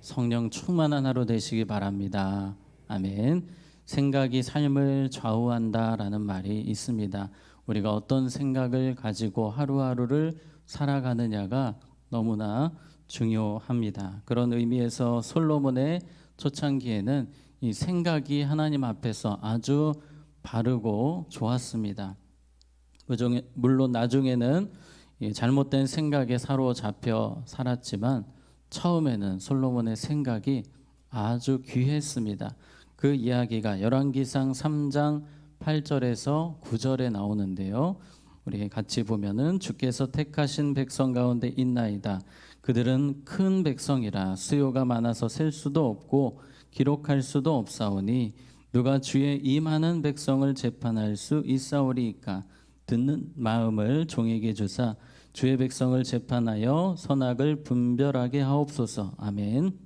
성령 충만한 하루 되시기 바랍니다. 아멘. 생각이 삶을 좌우한다라는 말이 있습니다. 우리가 어떤 생각을 가지고 하루하루를 살아가느냐가 너무나 중요합니다. 그런 의미에서 솔로몬의 초창기에는 이 생각이 하나님 앞에서 아주 바르고 좋았습니다. 물론 나중에는 잘못된 생각에 사로잡혀 살았지만 처음에는 솔로몬의 생각이 아주 귀했습니다. 그 이야기가 열왕기상 3장 8절에서 9절에 나오는데요. 우리 같이 보면은 주께서 택하신 백성 가운데 있나이다. 그들은 큰 백성이라 수요가 많아서 셀 수도 없고 기록할 수도 없사오니 누가 주의 이 많은 백성을 재판할 수 있사오리이까. 듣는 마음을 종에게 주사 주의 백성을 재판하여 선악을 분별하게 하옵소서. 아멘.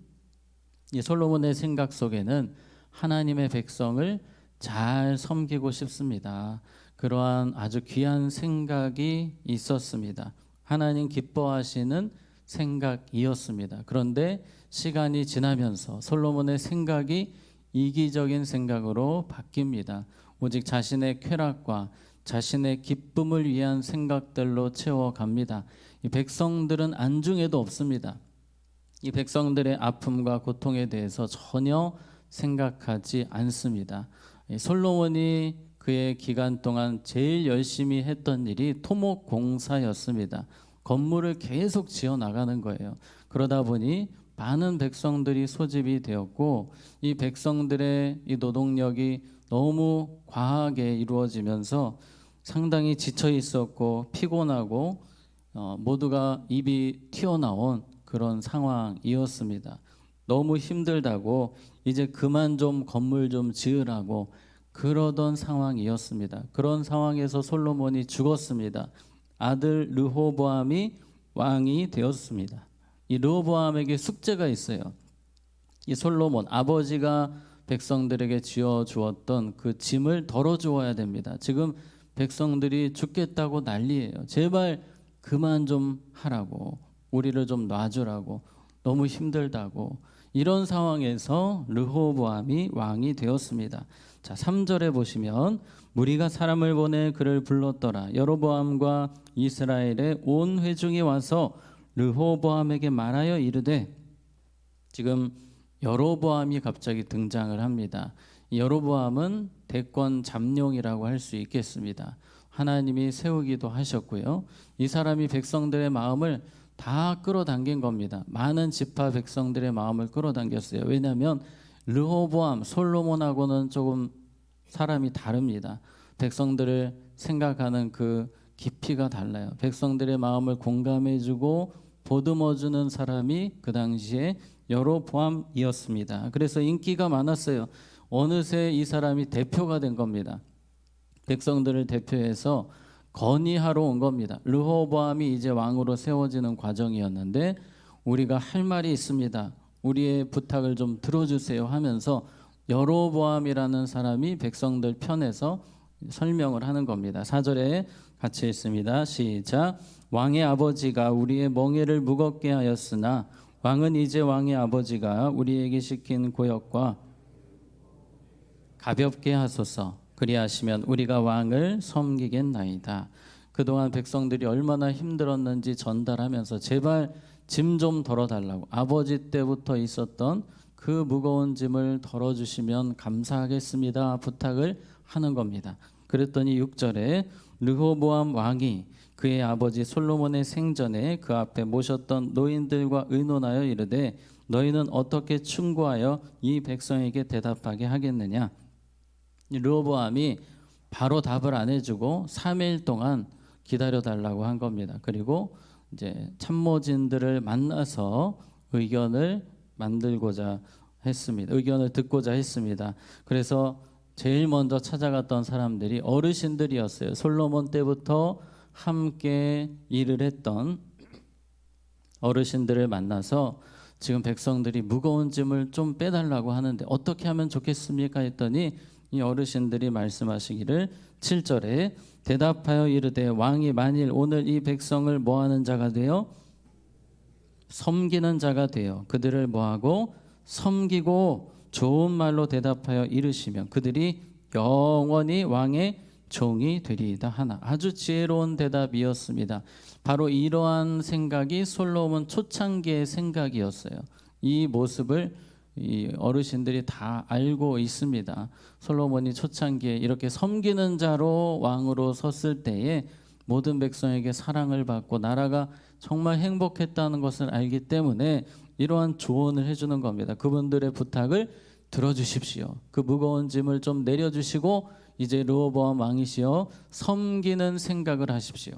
이 솔로몬의 생각 속에는 하나님의 백성을 잘 섬기고 싶습니다. 그러한 아주 귀한 생각이 있었습니다. 하나님 기뻐하시는 생각이었습니다. 그런데 시간이 지나면서 솔로몬의 생각이 이기적인 생각으로 바뀝니다. 오직 자신의 쾌락과 자신의 기쁨을 위한 생각들로 채워갑니다. 이 백성들은 안중에도 없습니다. 이 백성들의 아픔과 고통에 대해서 전혀 생각하지 않습니다. 솔로몬이 그의 기간 동안 제일 열심히 했던 일이 토목공사였습니다. 건물을 계속 지어 나가는 거예요. 그러다 보니 많은 백성들이 소집이 되었고 이 백성들의 이 노동력이 너무 과하게 이루어지면서 상당히 지쳐 있었고 피곤하고 모두가 입이 튀어나온 그런 상황이었습니다. 너무 힘들다고 이제 그만 좀 건물 좀 지으라고 그러던 상황이었습니다. 그런 상황에서 솔로몬이 죽었습니다. 아들 르호보암이 왕이 되었습니다. 이 르호보암에게 숙제가 있어요. 이 솔로몬 아버지가 백성들에게 지어 주었던 그 짐을 덜어 주어야 됩니다. 지금 백성들이 죽겠다고 난리예요. 제발 그만 좀 하라고, 우리를 좀 놔주라고, 너무 힘들다고. 이런 상황에서 르호보암이 왕이 되었습니다. 자, 3절에 보시면 무리가 사람을 보내 그를 불렀더라. 여로보암과 이스라엘의 온 회중이 와서 르호보암에게 말하여 이르되, 지금 여로보암이 갑자기 등장을 합니다. 여로보암은 대권 잠룡이라고 할 수 있겠습니다. 하나님이 세우기도 하셨고요. 이 사람이 백성들의 마음을 다 끌어당긴 겁니다. 많은 지파 백성들의 마음을 끌어당겼어요. 왜냐하면 르호보암, 솔로몬하고는 조금 사람이 다릅니다. 백성들을 생각하는 그 깊이가 달라요. 백성들의 마음을 공감해주고 보듬어주는 사람이 그 당시에 여로보암이었습니다. 그래서 인기가 많았어요. 어느새 이 사람이 대표가 된 겁니다. 백성들을 대표해서 건의하러 온 겁니다. 르호보암이 이제 왕으로 세워지는 과정이었는데 우리가 할 말이 있습니다. 우리의 부탁을 좀 들어주세요 하면서 여로보암이라는 사람이 백성들 편에서 설명을 하는 겁니다. 4절에 같이 읽습니다. 시작. 왕의 아버지가 우리의 멍에를 무겁게 하였으나 왕은 이제 왕의 아버지가 우리에게 시킨 고역과 가볍게 하소서. 그리하시면 우리가 왕을 섬기겠나이다. 그동안 백성들이 얼마나 힘들었는지 전달하면서 제발 짐 좀 덜어달라고, 아버지 때부터 있었던 그 무거운 짐을 덜어주시면 감사하겠습니다 부탁을 하는 겁니다. 그랬더니 6절에 르호보암 왕이 그의 아버지 솔로몬의 생전에 그 앞에 모셨던 노인들과 의논하여 이르되 너희는 어떻게 충고하여 이 백성에게 대답하게 하겠느냐. 르호보암이 바로 답을 안 해주고 3일 동안 기다려달라고 한 겁니다. 그리고 이제 참모진들을 만나서 의견을 만들고자 했습니다. 의견을 듣고자 했습니다. 그래서 제일 먼저 찾아갔던 사람들이 어르신들이었어요. 솔로몬 때부터 함께 일을 했던 어르신들을 만나서 지금 백성들이 무거운 짐을 좀 빼달라고 하는데 어떻게 하면 좋겠습니까? 했더니 이 어르신들이 말씀하시기를 7절에 대답하여 이르되 왕이 만일 오늘 이 백성을 뭐하는 자가 되어 섬기는 자가 되어 그들을 뭐하고 섬기고 좋은 말로 대답하여 이르시면 그들이 영원히 왕의 종이 되리이다 하나. 아주 지혜로운 대답이었습니다. 바로 이러한 생각이 솔로몬 초창기의 생각이었어요. 이 모습을 이 어르신들이 다 알고 있습니다. 솔로몬이 초창기에 이렇게 섬기는 자로 왕으로 섰을 때에 모든 백성에게 사랑을 받고 나라가 정말 행복했다는 것을 알기 때문에 이러한 조언을 해주는 겁니다. 그분들의 부탁을 들어주십시오. 그 무거운 짐을 좀 내려주시고 이제 르호보암 왕이시여 섬기는 생각을 하십시오.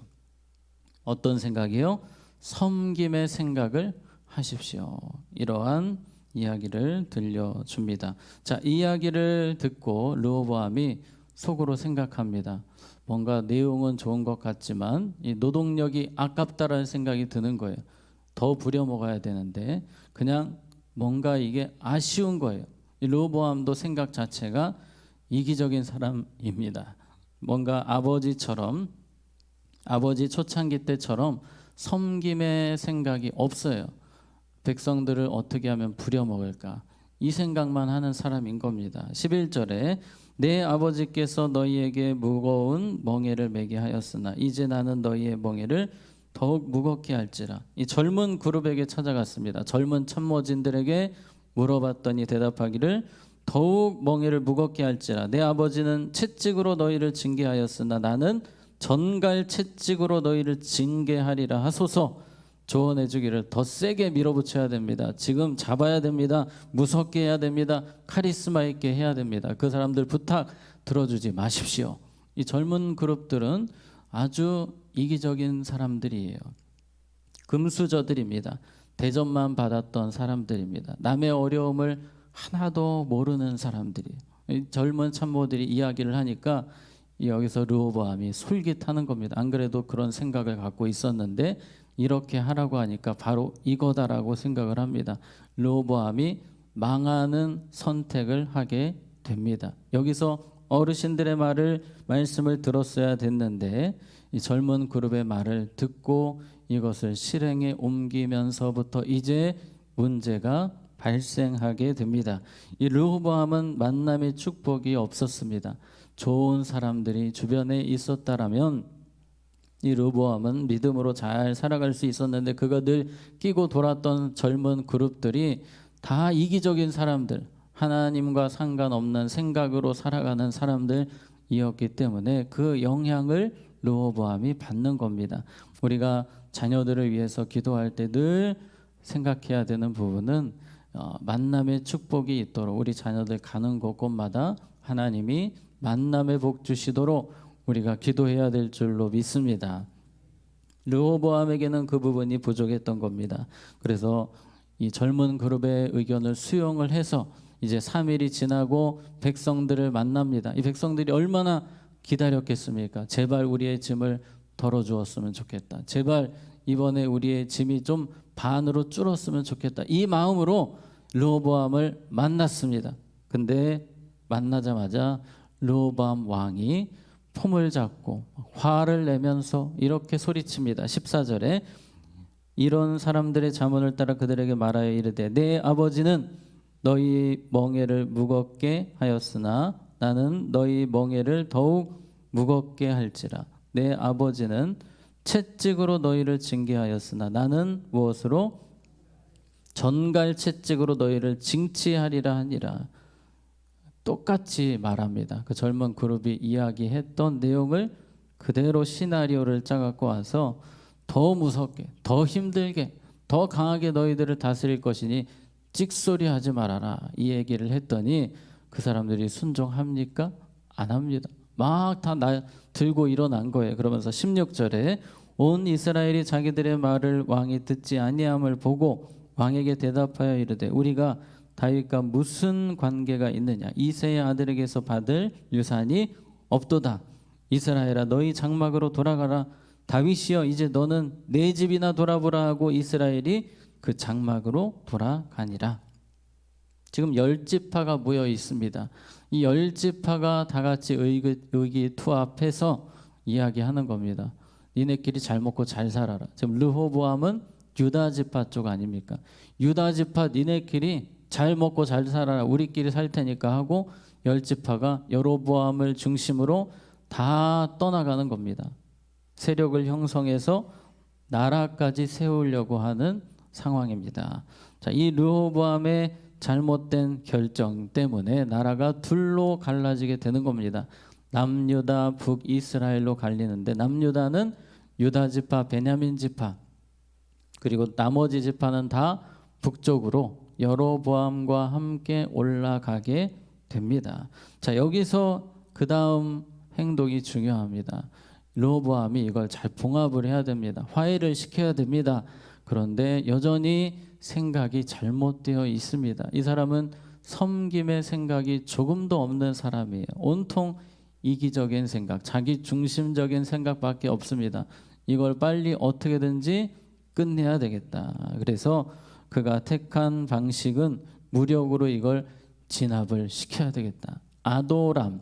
어떤 생각이요? 섬김의 생각을 하십시오. 이러한 이야기를 들려줍니다. 자, 이 이야기를 듣고 르호보암이 속으로 생각합니다. 뭔가 내용은 좋은 것 같지만 이 노동력이 아깝다라는 생각이 드는 거예요. 더 부려먹어야 되는데 그냥 뭔가 이게 아쉬운 거예요. 이 르호보암도 생각 자체가 이기적인 사람입니다. 뭔가 아버지처럼 아버지 초창기 때처럼 섬김의 생각이 없어요. 백성들을 어떻게 하면 부려먹을까 이 생각만 하는 사람인 겁니다. 11절에 내 아버지께서 너희에게 무거운 멍에를 매게 하였으나 이제 나는 너희의 멍에를 더욱 무겁게 할지라. 이 젊은 그룹에게 찾아갔습니다. 젊은 참모진들에게 물어봤더니 대답하기를 더욱 멍에를 무겁게 할지라. 내 아버지는 채찍으로 너희를 징계하였으나 나는 전갈 채찍으로 너희를 징계하리라 하소서. 조언해 주기를 더 세게 밀어붙여야 됩니다. 지금 잡아야 됩니다. 무섭게 해야 됩니다. 카리스마 있게 해야 됩니다. 그 사람들 부탁 들어주지 마십시오. 이 젊은 그룹들은 아주 이기적인 사람들이에요. 금수저들입니다. 대접만 받았던 사람들입니다. 남의 어려움을 하나도 모르는 사람들이에요. 이 젊은 참모들이 이야기를 하니까 여기서 르호보암이 솔깃하는 겁니다. 안 그래도 그런 생각을 갖고 있었는데 이렇게 하라고 하니까 바로 이거다라고 생각을 합니다. 르호보암이 망하는 선택을 하게 됩니다. 여기서 어르신들의 말씀을 들었어야 됐는데 이 젊은 그룹의 말을 듣고 이것을 실행에 옮기면서부터 이제 문제가 발생하게 됩니다. 이 르호보암은 만남의 축복이 없었습니다. 좋은 사람들이 주변에 있었다라면 이 르호보암은 믿음으로 잘 살아갈 수 있었는데 그가 늘 끼고 돌았던 젊은 그룹들이 다 이기적인 사람들, 하나님과 상관없는 생각으로 살아가는 사람들이었기 때문에 그 영향을 르호보암이 받는 겁니다. 우리가 자녀들을 위해서 기도할 때 늘 생각해야 되는 부분은 만남의 축복이 있도록 우리 자녀들 가는 곳곳마다 하나님이 만남의 복 주시도록 우리가 기도해야 될 줄로 믿습니다. 르호보암에게는 그 부분이 부족했던 겁니다. 그래서 이 젊은 그룹의 의견을 수용을 해서 이제 3일이 지나고 백성들을 만납니다. 이 백성들이 얼마나 기다렸겠습니까? 제발 우리의 짐을 덜어주었으면 좋겠다. 제발 이번에 우리의 짐이 좀 반으로 줄었으면 좋겠다. 이 마음으로 르호보암을 만났습니다. 근데 만나자마자 르호보암 왕이 폼을 잡고 화를 내면서 이렇게 소리칩니다. 14절에 이런 사람들의 자문을 따라 그들에게 말하여 이르되 내 아버지는 너희 멍에를 무겁게 하였으나 나는 너희 멍에를 더욱 무겁게 할지라. 내 아버지는 채찍으로 너희를 징계하였으나 나는 무엇으로? 전갈 채찍으로 너희를 징치하리라 하니라. 똑같이 말합니다. 그 젊은 그룹이 이야기했던 내용을 그대로 시나리오를 짜갖고 와서 더 무섭게, 더 힘들게, 더 강하게 너희들을 다스릴 것이니 찍소리하지 말아라 이 얘기를 했더니 그 사람들이 순종합니까? 안 합니다. 막 다 들고 일어난 거예요. 그러면서 16절에 온 이스라엘이 자기들의 말을 왕이 듣지 아니함을 보고 왕에게 대답하여 이르되 우리가 다윗과 무슨 관계가 있느냐? 이새의 아들에게서 받을 유산이 없도다. 이스라엘아 너희 장막으로 돌아가라. 다윗이여 이제 너는 내 집이나 돌아보라 하고 이스라엘이 그 장막으로 돌아가니라. 지금 10지파가 모여 있습니다. 이 10지파가 다 같이 의기투합해서 이야기하는 겁니다. 니네끼리 잘 먹고 잘 살아라. 지금 르호보암은 유다 지파 쪽 아닙니까? 유다 지파 니네끼리 잘 먹고 잘 살아라, 우리끼리 살 테니까 하고 10지파가 여로보암을 중심으로 다 떠나가는 겁니다. 세력을 형성해서 나라까지 세우려고 하는 상황입니다. 자, 이 르호보암의 잘못된 결정 때문에 나라가 둘로 갈라지게 되는 겁니다. 남유다, 북이스라엘로 갈리는데, 남유다는 유다 지파, 베냐민 지파, 그리고 나머지 지파는 다 북쪽으로 여로보암과 함께 올라가게 됩니다. 자, 여기서 그 다음 행동이 중요합니다. 르호보암이 이걸 잘 봉합을 해야 됩니다. 화해를 시켜야 됩니다. 그런데 여전히 생각이 잘못되어 있습니다. 이 사람은 섬김의 생각이 조금도 없는 사람이에요. 온통 이기적인 생각, 자기 중심적인 생각밖에 없습니다. 이걸 빨리 어떻게든지 끝내야 되겠다. 그래서 그가 택한 방식은 무력으로 이걸 진압을 시켜야 되겠다. 아도람,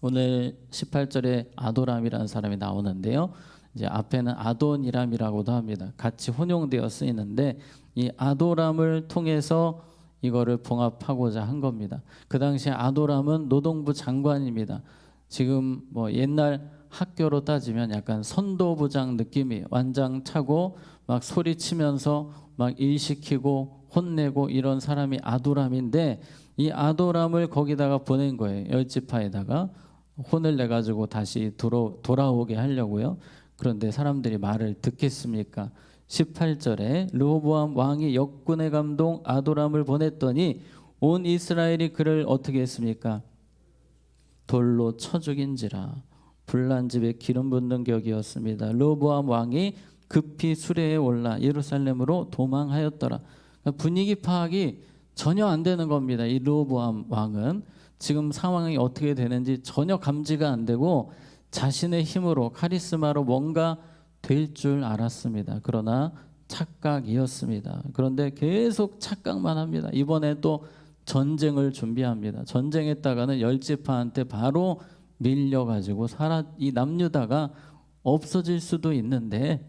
오늘 18절에 아도람이라는 사람이 나오는데요. 이제 앞에는 아도니람이라고도 합니다. 같이 혼용되어 쓰이는데, 이 아도람을 통해서 이거를 봉합하고자 한 겁니다. 그 당시에 아도람은 노동부 장관입니다. 지금 뭐 옛날 학교로 따지면 약간 선도부장 느낌이 완장 차고 막 소리치면서 막 일 시키고 혼내고 이런 사람이 아도람인데, 이 아도람을 거기다가 보낸 거예요. 10지파에다가 혼을 내가지고 다시 돌아오게 하려고요. 그런데 사람들이 말을 듣겠습니까? 18절에 르호보암 왕이 역군의 감동 아도람을 보냈더니 온 이스라엘이 그를 어떻게 했습니까? 돌로 쳐 죽인지라. 불난 집에 기름 붓는 격이었습니다. 르호보암 왕이 급히 수레에 올라 예루살렘으로 도망하였더라. 그러니까 분위기 파악이 전혀 안 되는 겁니다. 이 르호보암 왕은 지금 상황이 어떻게 되는지 전혀 감지가 안 되고 자신의 힘으로 카리스마로 뭔가 될 줄 알았습니다. 그러나 착각이었습니다. 그런데 계속 착각만 합니다. 이번에 또 전쟁을 준비합니다. 전쟁했다가는 10지파한테 바로 밀려가지고 이 남유다가 없어질 수도 있는데,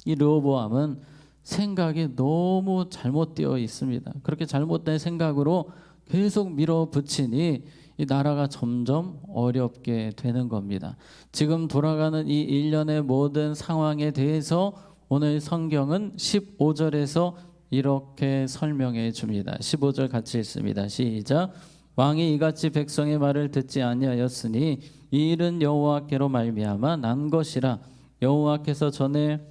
이 르호보암은 생각이 너무 잘못되어 있습니다. 그렇게 잘못된 생각으로 계속 밀어붙이니 이 나라가 점점 어렵게 되는 겁니다. 지금 돌아가는 이 일련의 모든 상황에 대해서 오늘 성경은 15절에서 이렇게 설명해 줍니다. 15절 같이 읽습니다. 시작. 왕이 이같이 백성의 말을 듣지 아니하였으니 이 일은 여호와께로 말미암아 난 것이라. 여호와께서 전에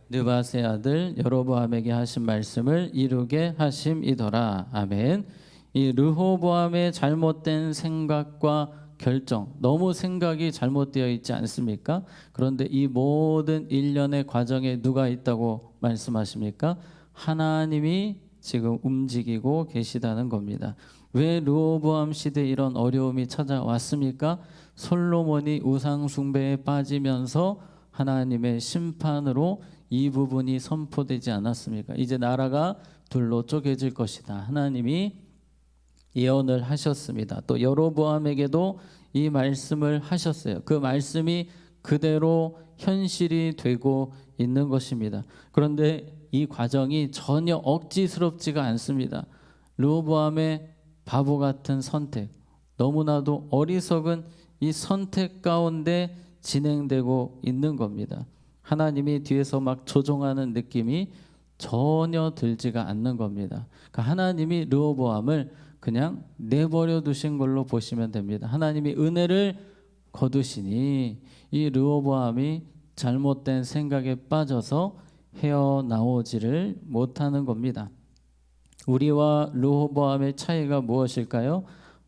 느밧의 아들 여로보암에게 하신 말씀을 이루게 하심이더라. 아멘. 이 르호보암의 잘못된 생각과 결정, 너무 생각이 잘못되어 있지 않습니까? 그런데 이 모든 일련의 과정에 누가 있다고 말씀하십니까? 하나님이 지금 움직이고 계시다는 겁니다. 왜 르호보암 시대에 이런 어려움이 찾아왔습니까? 솔로몬이 우상 숭배에 빠지면서 하나님의 심판으로 이 부분이 선포되지 않았습니까? 이제 나라가 둘로 쪼개질 것이다. 하나님이 예언을 하셨습니다. 또 여로보암에게도 이 말씀을 하셨어요. 그 말씀이 그대로 현실이 되고 있는 것입니다. 그런데 이 과정이 전혀 억지스럽지가 않습니다. 르호보암의 바보 같은 선택, 너무나도 어리석은 이 선택 가운데 진행되고 있는 겁니다. 하나님이 뒤에서 막 조종하는 느낌이 전혀 들지가 않는 겁니다. 그러니까 하나님이 르호보암을 그냥 내버려 두신 걸로 보시면 됩니다. 하나님이 은혜를 거두시니 이 르호보암이 잘못된 생각에 빠져서 헤어나오지를 못하는 겁니다. 우리와 르호보암의 차이가 무엇일까요?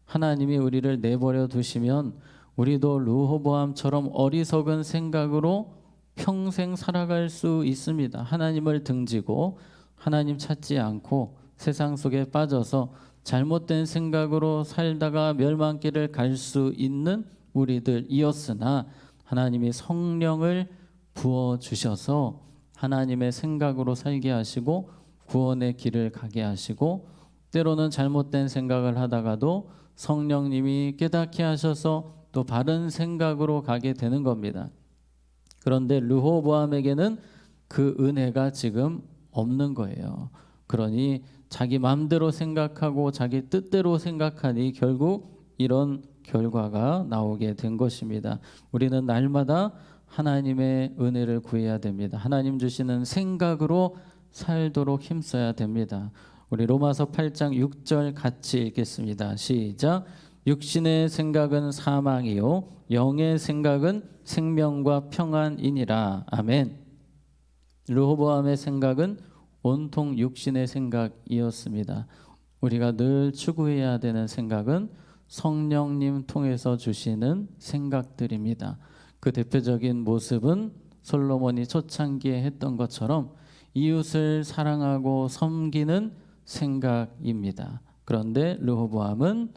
하나님이 우리를 내버려 두시면 우리도 르호보암처럼 어리석은 생각으로 평생 살아갈 수 있습니다. 하나님을 등지고 하나님 찾지 않고 세상 속에 빠져서 잘못된 생각으로 살다가 멸망길을 갈 수 있는 우리들이었으나, 하나님이 성령을 부어주셔서 하나님의 생각으로 살게 하시고 구원의 길을 가게 하시고, 때로는 잘못된 생각을 하다가도 성령님이 깨닫게 하셔서 또 바른 생각으로 가게 되는 겁니다. 그런데 르호보암에게는 그 은혜가 지금 없는 거예요. 그러니 자기 마음대로 생각하고 자기 뜻대로 생각하니 결국 이런 결과가 나오게 된 것입니다. 우리는 날마다 하나님의 은혜를 구해야 됩니다. 하나님 주시는 생각으로 살도록 힘써야 됩니다. 우리 로마서 8장 6절 같이 읽겠습니다. 시작. 육신의 생각은 사망이요 영의 생각은 생명과 평안이니라. 아멘. 르호보암의 생각은 온통 육신의 생각이었습니다. 우리가 늘 추구해야 되는 생각은 성령님 통해서 주시는 생각들입니다. 그 대표적인 모습은 솔로몬이 초창기에 했던 것처럼 이웃을 사랑하고 섬기는 생각입니다. 그런데 르호보암은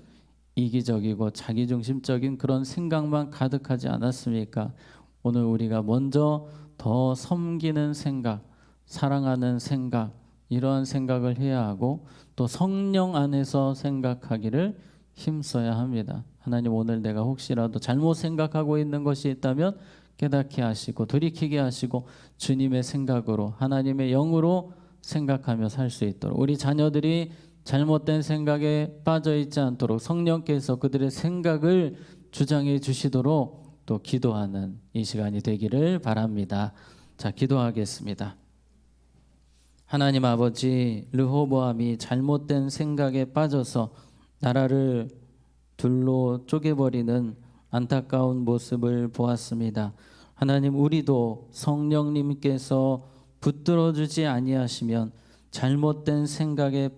이기적이고 자기중심적인 그런 생각만 가득하지 않았습니까? 오늘 우리가 먼저 더 섬기는 생각, 사랑하는 생각, 이러한 생각을 해야 하고 또 성령 안에서 생각하기를 힘써야 합니다. 하나님, 오늘 내가 혹시라도 잘못 생각하고 있는 것이 있다면 깨닫게 하시고 돌이키게 하시고 주님의 생각으로, 하나님의 영으로 생각하며 살 수 있도록, 우리 자녀들이 잘못된 생각에 빠져 있지 않도록 성령께서 그들의 생각을 주장해 주시도록 또 기도하는 이 시간이 되기를 바랍니다. 자, 기도하겠습니다. 하나님 아버지, 르호보암이 잘못된 생각에 빠져서 나라를 둘로 쪼개버리는 안타까운 모습을 보았습니다. 하나님, 우리도 성령님께서 붙들어주지 아니하시면 잘못된 생각에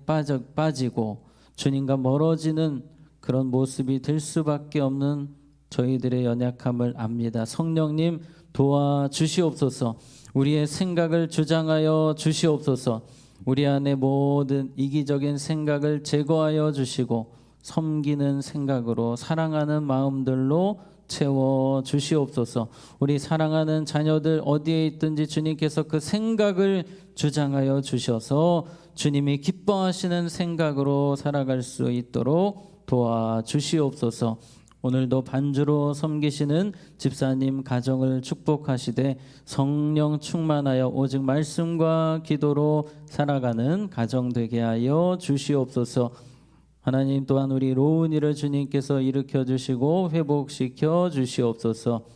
빠지고 주님과 멀어지는 그런 모습이 될 수밖에 없는 저희들의 연약함을 압니다. 성령님 도와주시옵소서. 우리의 생각을 주장하여 주시옵소서. 우리 안에 모든 이기적인 생각을 제거하여 주시고 섬기는 생각으로 사랑하는 마음들로 채워 주시옵소서. 우리 사랑하는 자녀들 어디에 있든지 주님께서 그 생각을 주장하여 주셔서 주님이 기뻐하시는 생각으로 살아갈 수 있도록 도와주시옵소서. 오늘도 반주로 섬기시는 집사님 가정을 축복하시되 성령 충만하여 오직 말씀과 기도로 살아가는 가정 되게 하여 주시옵소서. 하나님, 또한 우리 로운이를 주님께서 일으켜 주시고 회복시켜 주시옵소서.